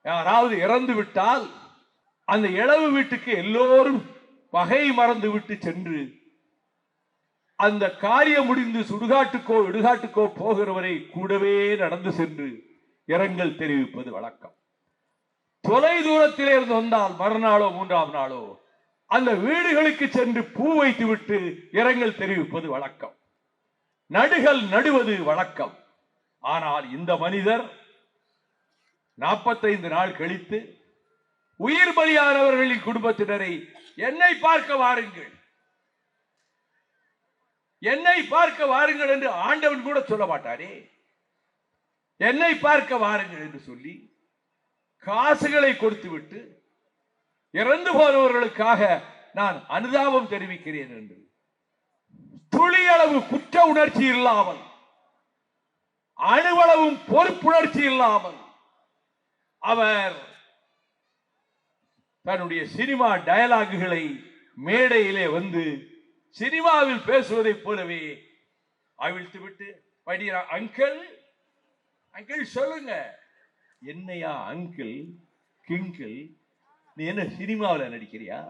யாராவது இறந்து விட்டால் அந்த இளவு வீட்டுக்கு எல்லோரும் பகை மறந்து விட்டு சென்று அந்த காரியம் முடிந்து சுடுகாட்டுக்கோ இடுகாட்டுக்கோ போகிறவரை கூடவே நடந்து சென்று இரங்கல் தெரிவிப்பது வழக்கம். தொலை தூரத்திலே இருந்து வந்தால் மறுநாளோ மூன்றாம் நாளோ அந்த வீடுகளுக்கு சென்று பூ வைத்து விட்டு இரங்கல் தெரிவிப்பது வழக்கம். நடுகள் நடுவது வழக்கம். ஆனால் இந்த மனிதர் 45 நாள் கழித்து உயிர் பலியானவர்களின் குடும்பத்தினரை என்னை பார்க்க வாருங்கள், என்னை பார்க்க வாருங்கள் என்று ஆண்டவன் கூட சொல்ல மாட்டாரே. என்னை பார்க்க வாருங்கள் என்று சொல்லி காசுகளை கொடுத்து விட்டு இறந்து போனவர்களுக்காக நான் அனுதாபம் தெரிவிக்கிறேன் என்று துளியளவு குற்ற உணர்ச்சி இல்லாமல், அணுவளவும் பொறுப்புணர்ச்சி இல்லாமல் அவர் தன்னுடைய சினிமா டயலாகுகளை மேடையிலே வந்து சினிமாவில் பேசுவதைப் போலவே அவிழ்த்து விட்டு படிக்கிறார். அங்கிள் அங்கிள் சொல்லுங்க. என்னையா அங்கிள் கிங்கிள், நீ என்ன சினிமாவில் நடிக்கிறியா?